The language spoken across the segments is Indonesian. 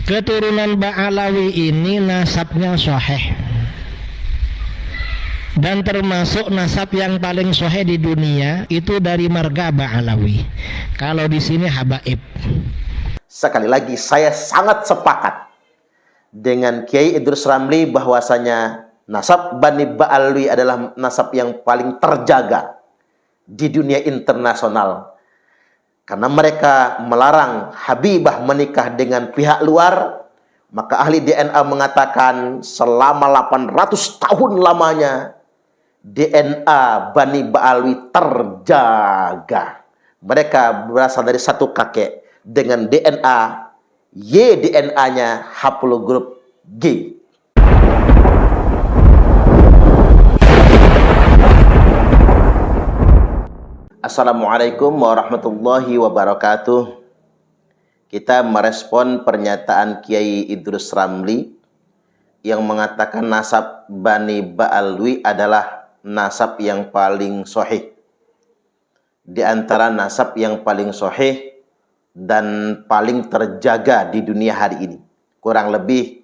keturunan Ba'alawi ini nasabnya sahih, dan termasuk nasab yang paling sahih di dunia itu dari marga Ba'alawi. Kalau di sini habaib. Sekali lagi saya sangat sepakat dengan Kiai Idrus Ramli bahwasanya nasab Bani Ba'alawi adalah nasab yang paling terjaga di dunia internasional. Karena mereka melarang Habibah menikah dengan pihak luar, maka ahli DNA mengatakan selama 800 tahun lamanya DNA Bani Ba'alawi terjaga. Mereka berasal dari satu kakek dengan DNA Y, DNA-nya haplogrup G. Assalamualaikum warahmatullahi wabarakatuh. Kita merespon pernyataan Kiai Idrus Ramli yang mengatakan nasab Bani Ba'alawi adalah nasab yang paling sahih. Di antara nasab yang paling sahih dan paling terjaga di dunia hari ini. Kurang lebih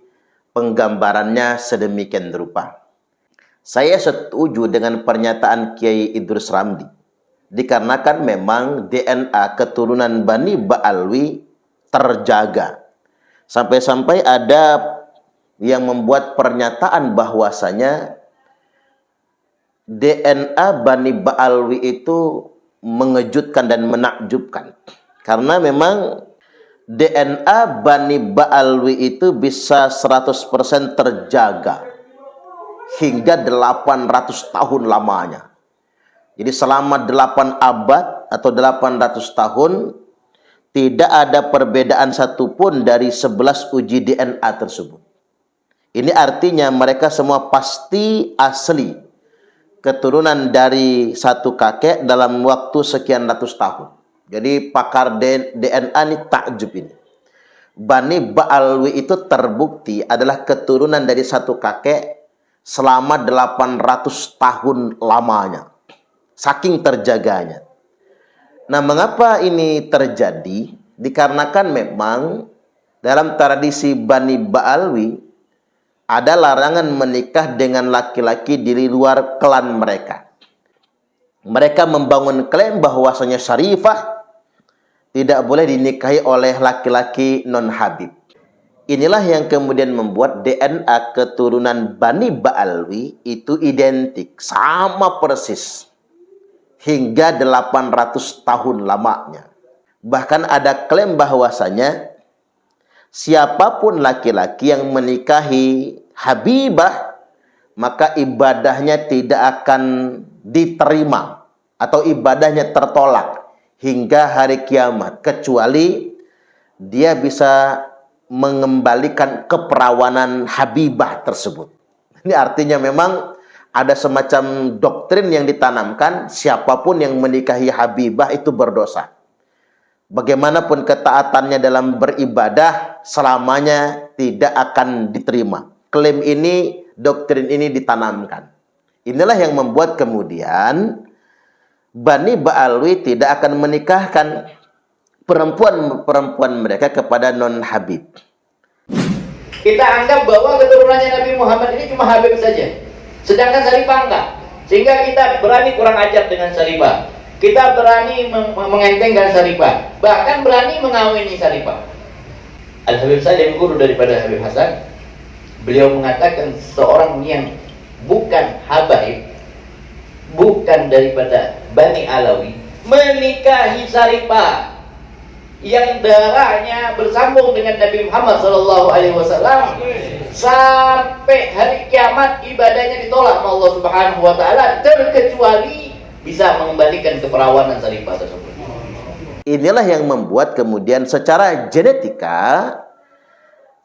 penggambarannya sedemikian rupa. Saya setuju dengan pernyataan Kiai Idrus Ramli. Dikarenakan memang DNA keturunan Bani Ba'alawi terjaga. Sampai-sampai ada yang membuat pernyataan bahwasanya DNA Bani Ba'alawi itu mengejutkan dan menakjubkan. Karena memang DNA Bani Ba'alawi itu bisa 100% terjaga hingga 800 tahun lamanya. Jadi selama 8 abad atau 800 tahun tidak ada perbedaan satupun dari 11 uji DNA tersebut. Ini artinya mereka semua pasti asli keturunan dari satu kakek dalam waktu sekian ratus tahun. Jadi pakar DNA ini takjub ini. Bani Ba'alawi itu terbukti adalah keturunan dari satu kakek selama 800 tahun lamanya. Saking terjaganya. Nah, mengapa ini terjadi? Dikarenakan memang dalam tradisi Bani Ba'alawi ada larangan menikah dengan laki-laki di luar klan mereka. Mereka membangun klaim bahwasanya syarifah tidak boleh dinikahi oleh laki-laki non-habib. Inilah yang kemudian membuat DNA keturunan Bani Ba'alawi itu identik, sama persis. Hingga 800 tahun lamanya. Bahkan ada klaim bahwasanya siapapun laki-laki yang menikahi Habibah, maka ibadahnya tidak akan diterima atau ibadahnya tertolak hingga hari kiamat, kecuali dia bisa mengembalikan keperawanan Habibah tersebut. Ini artinya memang ada semacam doktrin yang ditanamkan, siapapun yang menikahi Habibah itu berdosa. Bagaimanapun ketaatannya dalam beribadah, selamanya tidak akan diterima. Klaim ini, doktrin ini ditanamkan. Inilah yang membuat kemudian Bani Ba'alawi tidak akan menikahkan perempuan-perempuan mereka kepada non-Habib. Kita anggap bahwa keturunannya Nabi Muhammad ini cuma Habib saja. Sedangkan Syarifah enggak. Sehingga kita berani kurang ajar dengan Syarifah. Kita berani mengentengkan Syarifah. Bahkan berani mengawini Syarifah. Al-Habib Salim, guru daripada Habib Hasan, beliau mengatakan seorang yang bukan habaib, bukan daripada Bani Alawi, menikahi Syarifah yang darahnya bersambung dengan Nabi Muhammad SAW, sampai hari kiamat ibadahnya ditolak oleh Allah Subhanahu wa taala, terkecuali bisa mengembalikan keperawanan Syarifah tersebut. Inilah yang membuat kemudian secara genetika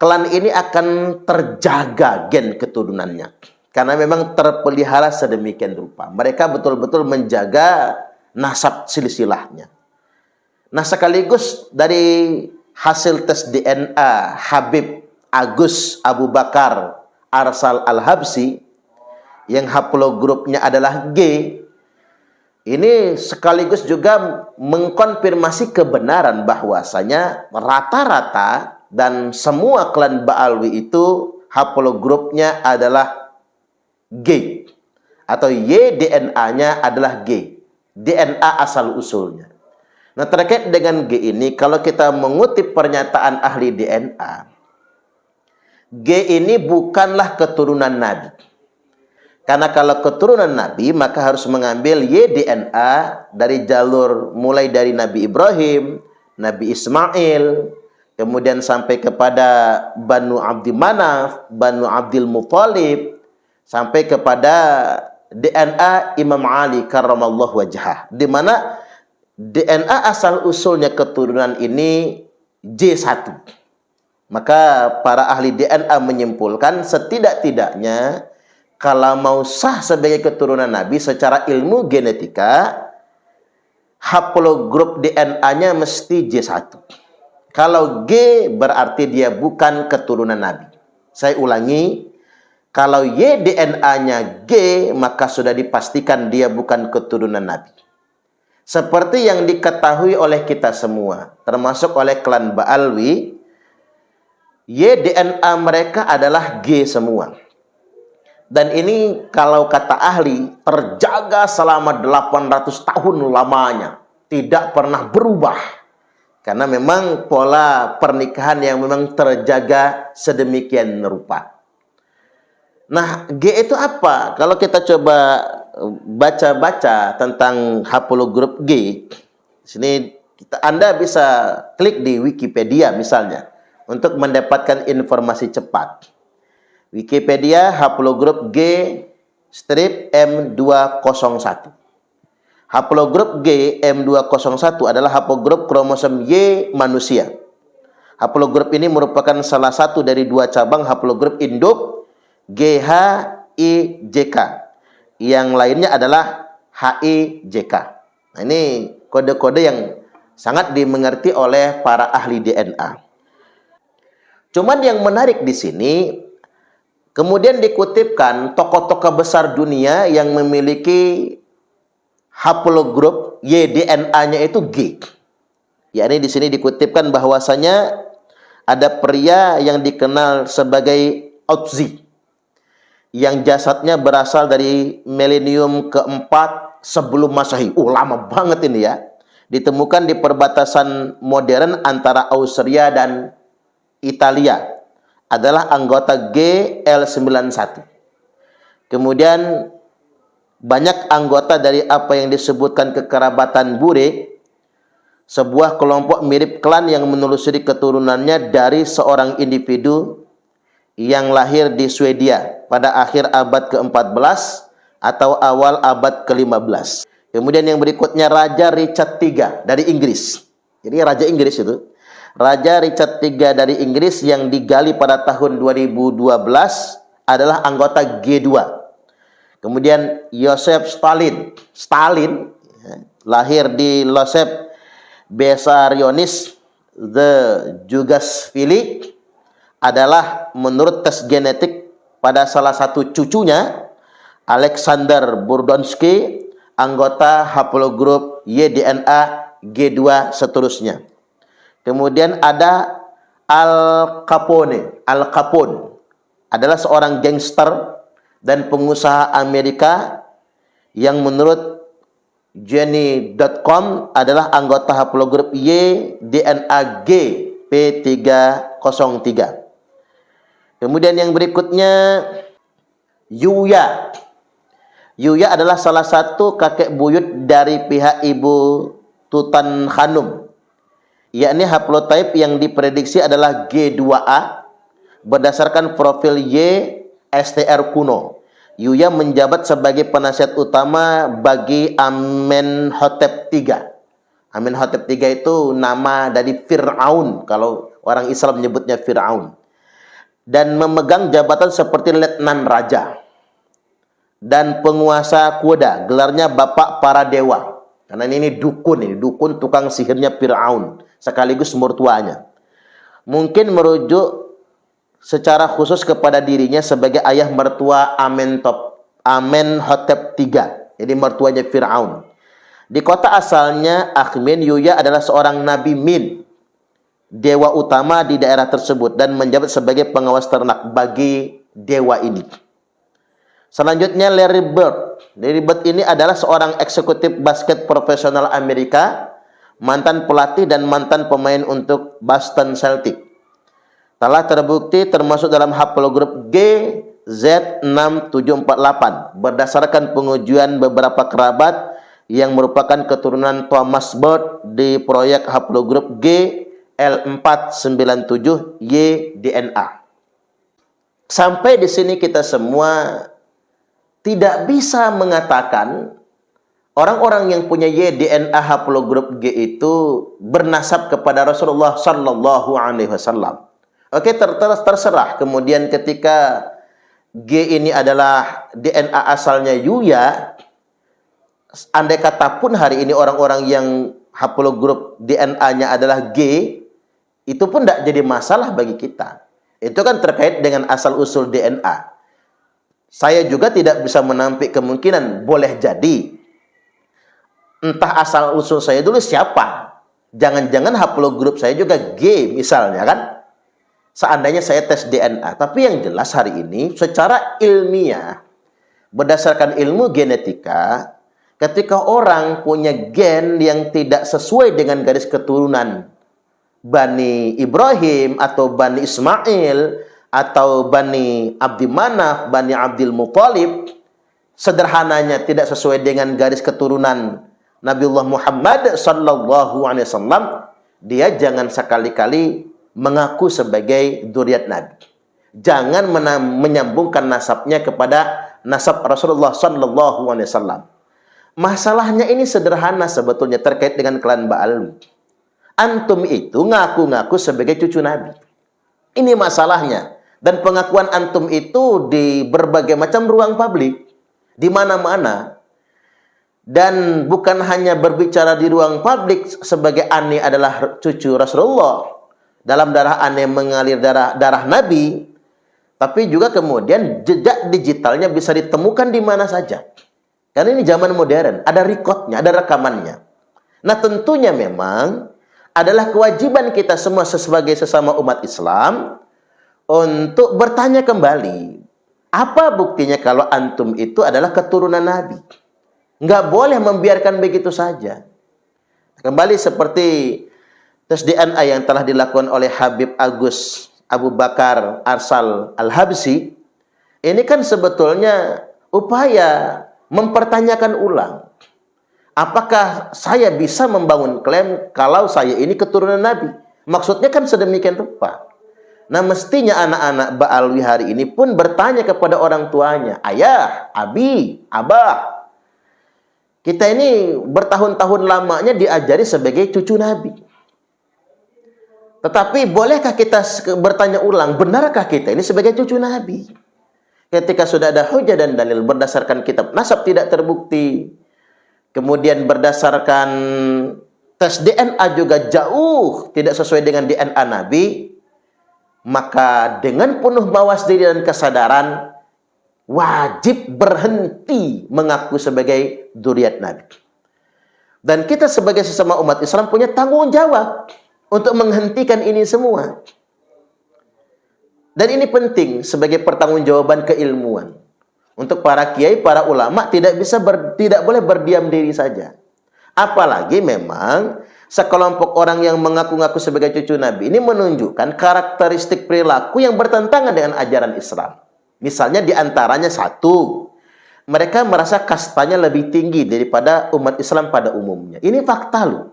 klan ini akan terjaga gen keturunannya. Karena memang terpelihara sedemikian rupa. Mereka betul-betul menjaga nasab silsilahnya. Nah, sekaligus dari hasil tes DNA Habib Agus Abu Bakar Arsal Al-Habsi yang haplogrupnya adalah G, ini sekaligus juga mengkonfirmasi kebenaran bahwasanya rata-rata dan semua klan Ba'alwi itu haplogrupnya adalah G, atau Y DNA-nya adalah G, DNA asal usulnya. Nah, terkait dengan G ini, kalau kita mengutip pernyataan ahli DNA, G ini bukanlah keturunan Nabi. Karena kalau keturunan Nabi, maka harus mengambil Y DNA dari jalur mulai dari Nabi Ibrahim, Nabi Ismail, kemudian sampai kepada Banu Abdi Manaf, Banu Abdil Muthalib, sampai kepada DNA Imam Ali karramallahu wajhah, di mana DNA asal usulnya keturunan ini J1. Maka para ahli DNA menyimpulkan setidak-tidaknya kalau mau sah sebagai keturunan Nabi secara ilmu genetika, haplogrup DNA-nya mesti J1. Kalau G berarti dia bukan keturunan Nabi. Saya ulangi, kalau Y DNA-nya G, maka sudah dipastikan dia bukan keturunan Nabi. Seperti yang diketahui oleh kita semua, termasuk oleh klan Ba'alwi, Y DNA mereka adalah G semua. Dan ini kalau kata ahli, terjaga selama 800 tahun lamanya. Tidak pernah berubah. Karena memang pola pernikahan yang memang terjaga sedemikian rupa. Nah, G itu apa? Kalau kita coba baca-baca tentang haplogrup G, sini Anda bisa klik di Wikipedia misalnya untuk mendapatkan informasi cepat. Wikipedia haplogrup G strip M201. Haplogrup G M201 adalah haplogrup kromosom Y manusia. Haplogrup ini merupakan salah satu dari dua cabang haplogrup induk GHIJK. Yang lainnya adalah HIJK. Nah, ini kode-kode yang sangat dimengerti oleh para ahli DNA. Cuman yang menarik di sini, kemudian dikutipkan tokoh-tokoh besar dunia yang memiliki haplogrup Y-DNA-nya itu G. Yakni di sini dikutipkan bahwasanya ada pria yang dikenal sebagai Otzi, yang jasadnya berasal dari milenium keempat sebelum Masehi. Lama banget ini ya. Ditemukan di perbatasan modern antara Austria dan Italia. Adalah anggota GL91. Kemudian banyak anggota dari apa yang disebutkan kekerabatan Bure, sebuah kelompok mirip klan yang menelusuri keturunannya dari seorang individu yang lahir di Swedia pada akhir abad ke-14 atau awal abad ke-15. Kemudian yang berikutnya Raja Richard III dari Inggris. Jadi Raja Inggris itu. Raja Richard III dari Inggris yang digali pada tahun 2012 adalah anggota G2. Kemudian Joseph Stalin. Lahir di Losep Bessarionis, the Jugoslavia, adalah menurut tes genetik pada salah satu cucunya, Alexander Burdonsky, anggota haplogrup Y-DNA G2 seterusnya. Kemudian ada Al Capone. Al Capone adalah seorang gangster dan pengusaha Amerika yang menurut Jenny.com adalah anggota haplogrup Y-DNA G P303. Kemudian yang berikutnya Yuya. Yuya adalah salah satu kakek buyut dari pihak ibu Tutankhamun, yakni haplotype yang diprediksi adalah G2A berdasarkan profil Y STR kuno. Yuya menjabat sebagai penasihat utama bagi Amenhotep III. Amenhotep III itu nama dari Fir'aun, kalau orang Islam menyebutnya Fir'aun. Dan memegang jabatan seperti letnan raja dan penguasa kuda, gelarnya bapak para dewa. Karena ini dukun tukang sihirnya Fir'aun, sekaligus mertuanya. Mungkin merujuk secara khusus kepada dirinya sebagai ayah mertua Amenhotep III, jadi mertuanya Fir'aun. Di kota asalnya Akhmin, Yuya adalah seorang Nabi Min dewa utama di daerah tersebut dan menjabat sebagai pengawas ternak bagi dewa ini. Selanjutnya Larry Bird. Larry Bird ini adalah seorang eksekutif basket profesional Amerika, mantan pelatih dan mantan pemain untuk Boston Celtics. Telah terbukti termasuk dalam haplogrup GZ6748 berdasarkan pengujian beberapa kerabat yang merupakan keturunan Thomas Bird di proyek haplogrup GL497Y-DNA. Sampai di sini kita semua tidak bisa mengatakan orang-orang yang punya Y-DNA haplogrup G itu bernasab kepada Rasulullah Sallallahu Alaihi Wasallam. Oke, terserah. Kemudian ketika G ini adalah DNA asalnya Yuya, andai kata pun hari ini orang-orang yang haplogrup DNA-nya adalah G, itu pun tidak jadi masalah bagi kita. Itu kan terkait dengan asal-usul DNA. Saya juga tidak bisa menampik kemungkinan, boleh jadi entah asal-usul saya dulu siapa. Jangan-jangan haplogrup saya juga G misalnya kan. Seandainya saya tes DNA. Tapi yang jelas hari ini secara ilmiah, berdasarkan ilmu genetika, ketika orang punya gen yang tidak sesuai dengan garis keturunan Bani Ibrahim atau Bani Ismail atau Bani Abdi Manaf, Bani Abdul Muthalib, sederhananya tidak sesuai dengan garis keturunan Nabiullah Muhammad sallallahu alaihi wasallam, dia jangan sekali-kali mengaku sebagai dzurriyyat Nabi. Jangan menyambungkan nasabnya kepada nasab Rasulullah sallallahu alaihi wasallam. Masalahnya ini sederhana sebetulnya terkait dengan klan Ba'alwi. Antum itu ngaku-ngaku sebagai cucu Nabi. Ini masalahnya. Dan pengakuan antum itu di berbagai macam ruang publik, di mana-mana. Dan bukan hanya berbicara di ruang publik sebagai Ani adalah cucu Rasulullah, dalam darah Ani mengalir darah Nabi, tapi juga kemudian jejak digitalnya bisa ditemukan di mana saja. Karena ini zaman modern, ada recordnya, ada rekamannya. Nah tentunya memang adalah kewajiban kita semua sebagai sesama umat Islam untuk bertanya kembali, apa buktinya kalau antum itu adalah keturunan Nabi? Nggak boleh membiarkan begitu saja. Kembali seperti tes DNA yang telah dilakukan oleh Habib Agus Abu Bakar Arsal Al-Habsi, ini kan sebetulnya upaya mempertanyakan ulang. Apakah saya bisa membangun klaim kalau saya ini keturunan Nabi? Maksudnya kan sedemikian rupa. Nah mestinya anak-anak Ba'alwi hari ini pun bertanya kepada orang tuanya, ayah, abi, abah. Kita ini bertahun-tahun lamanya diajari sebagai cucu Nabi. Tetapi bolehkah kita bertanya ulang, benarkah kita ini sebagai cucu Nabi? Ketika sudah ada hujah dan dalil berdasarkan kitab nasab tidak terbukti, kemudian berdasarkan tes DNA juga jauh tidak sesuai dengan DNA Nabi, maka dengan penuh mawas diri dan kesadaran, wajib berhenti mengaku sebagai dzurriyyat Nabi. Dan kita sebagai sesama umat Islam punya tanggung jawab untuk menghentikan ini semua. Dan ini penting sebagai pertanggungjawaban keilmuan. Untuk para kiai, para ulama tidak boleh berdiam diri saja. Apalagi memang sekelompok orang yang mengaku-ngaku sebagai cucu Nabi ini menunjukkan karakteristik perilaku yang bertentangan dengan ajaran Islam. Misalnya diantaranya satu, mereka merasa kastanya lebih tinggi daripada umat Islam pada umumnya. Ini fakta loh.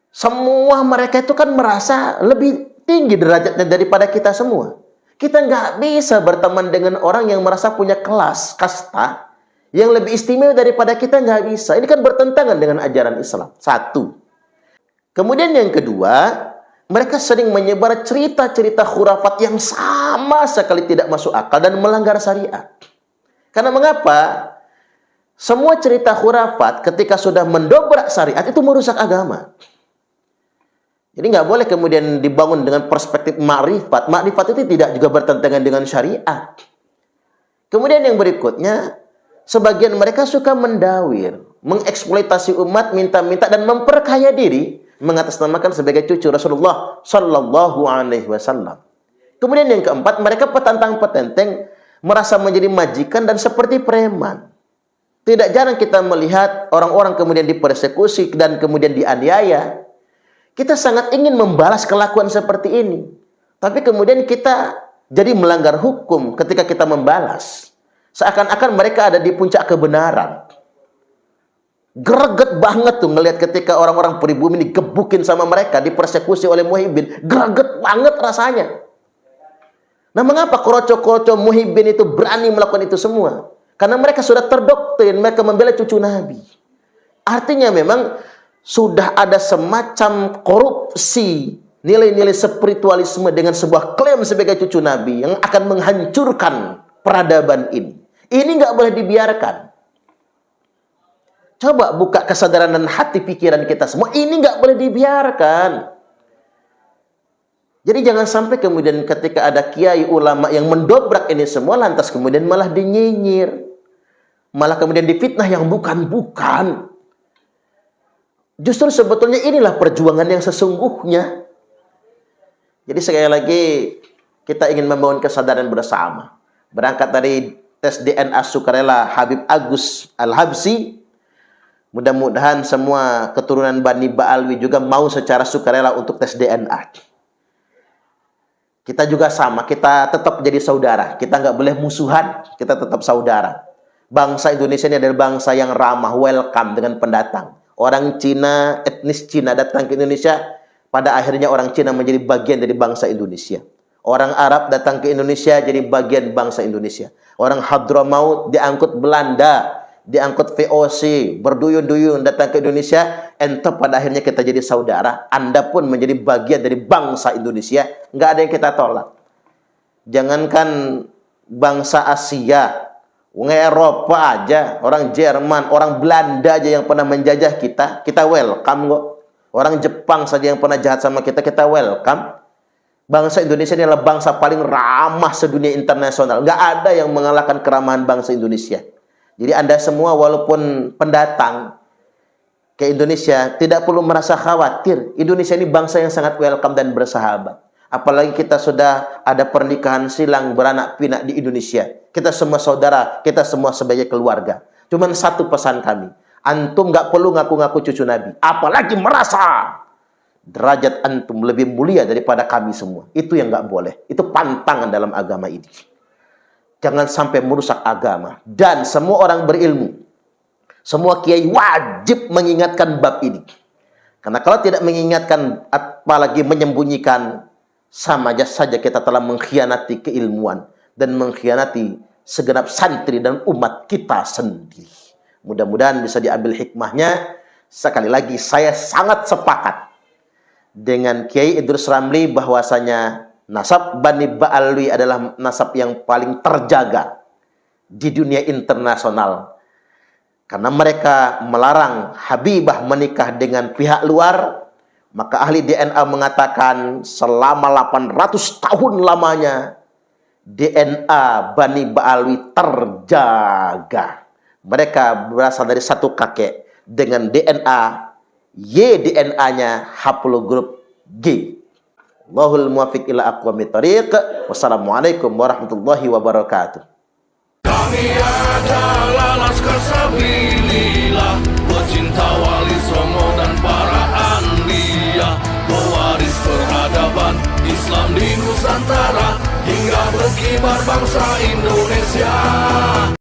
Semua mereka itu kan merasa lebih tinggi derajatnya daripada kita semua. Kita nggak bisa berteman dengan orang yang merasa punya kelas, kasta, yang lebih istimewa daripada kita, nggak bisa. Ini kan bertentangan dengan ajaran Islam. Satu. Kemudian yang kedua, mereka sering menyebar cerita-cerita khurafat yang sama sekali tidak masuk akal dan melanggar syariat. Karena mengapa? Semua cerita khurafat ketika sudah mendobrak syariat itu merusak agama. Jadi nggak boleh kemudian dibangun dengan perspektif ma'rifat. Ma'rifat itu tidak juga bertentangan dengan syariat. Kemudian yang berikutnya, sebagian mereka suka mendawir, mengeksploitasi umat, minta-minta dan memperkaya diri mengatasnamakan sebagai cucu Rasulullah sallallahu alaihi wasallam. Kemudian yang keempat, mereka petantang-petenteng merasa menjadi majikan dan seperti preman. Tidak jarang kita melihat orang-orang kemudian dipersekusi dan kemudian dianiaya. Kita sangat ingin membalas kelakuan seperti ini. Tapi kemudian kita jadi melanggar hukum ketika kita membalas. Seakan-akan mereka ada di puncak kebenaran. Greget banget tuh ngelihat ketika orang-orang pribumi digebukin sama mereka, dipersekusi oleh Muhyiddin. Greget banget rasanya. Nah, mengapa kroco-kroco Muhyiddin itu berani melakukan itu semua? Karena mereka sudah terdoktrin, mereka membela cucu Nabi. Artinya memang sudah ada semacam korupsi nilai-nilai spiritualisme dengan sebuah klaim sebagai cucu Nabi yang akan menghancurkan peradaban ini. Ini nggak boleh dibiarkan. Coba buka kesadaran dan hati pikiran kita semua. Ini nggak boleh dibiarkan. Jadi jangan sampai kemudian ketika ada kiai ulama yang mendobrak ini semua, lantas kemudian malah dinyinyir. Malah kemudian difitnah yang bukan-bukan. Justru sebetulnya inilah perjuangan yang sesungguhnya. Jadi sekali lagi kita ingin membangun kesadaran bersama. Berangkat dari tes DNA sukarela Habib Agus Al-Habsyi. Mudah-mudahan semua keturunan Bani Ba'alwi juga mau secara sukarela untuk tes DNA. Kita juga sama, kita tetap jadi saudara. Kita nggak boleh musuhan, kita tetap saudara. Bangsa Indonesia ini adalah bangsa yang ramah, welcome dengan pendatang. Orang Cina, etnis Cina datang ke Indonesia, pada akhirnya orang Cina menjadi bagian dari bangsa Indonesia. Orang Arab datang ke Indonesia jadi bagian bangsa Indonesia. Orang Hadramaut diangkut Belanda, diangkut VOC, berduyun-duyun datang ke Indonesia, entah pada akhirnya kita jadi saudara. Anda pun menjadi bagian dari bangsa Indonesia. Nggak ada yang kita tolak. Jangankan bangsa Asia, orang Eropa aja, orang Jerman, orang Belanda aja yang pernah menjajah kita welcome kok. Orang Jepang saja yang pernah jahat sama kita welcome. Bangsa Indonesia ini adalah bangsa paling ramah sedunia internasional. Nggak ada yang mengalahkan keramahan bangsa Indonesia. Jadi Anda semua walaupun pendatang ke Indonesia tidak perlu merasa khawatir. Indonesia ini bangsa yang sangat welcome dan bersahabat. Apalagi kita sudah ada pernikahan silang beranak pinak di Indonesia. Kita semua saudara, kita semua sebagai keluarga. Cuman satu pesan kami. Antum nggak perlu ngaku-ngaku cucu Nabi. Apalagi merasa derajat antum lebih mulia daripada kami semua. Itu yang nggak boleh. Itu pantangan dalam agama ini. Jangan sampai merusak agama. Dan semua orang berilmu, semua kiai wajib mengingatkan bab ini. Karena kalau tidak mengingatkan, apalagi menyembunyikan, sama saja kita telah mengkhianati keilmuan dan mengkhianati segenap santri dan umat kita sendiri. Mudah-mudahan bisa diambil hikmahnya. Sekali lagi saya sangat sepakat dengan Kiai Idrus Ramli bahwasanya nasab Bani Ba'alwi adalah nasab yang paling terjaga di dunia internasional. Karena mereka melarang Habibah menikah dengan pihak luar, maka ahli DNA mengatakan selama 800 tahun lamanya DNA Bani Ba'alwi terjaga. Mereka berasal dari satu kakek dengan DNA Y, DNA-nya haplogrup G. Wallahul muwaffiq ila aqwamit thoriq. Wassalamualaikum warahmatullahi wabarakatuh. Kami adalah Laskar Sabilillah, pecinta Wali Songo dan para anbiya, pewaris peradaban Islam di Nusantara hingga berkibar bangsa Indonesia.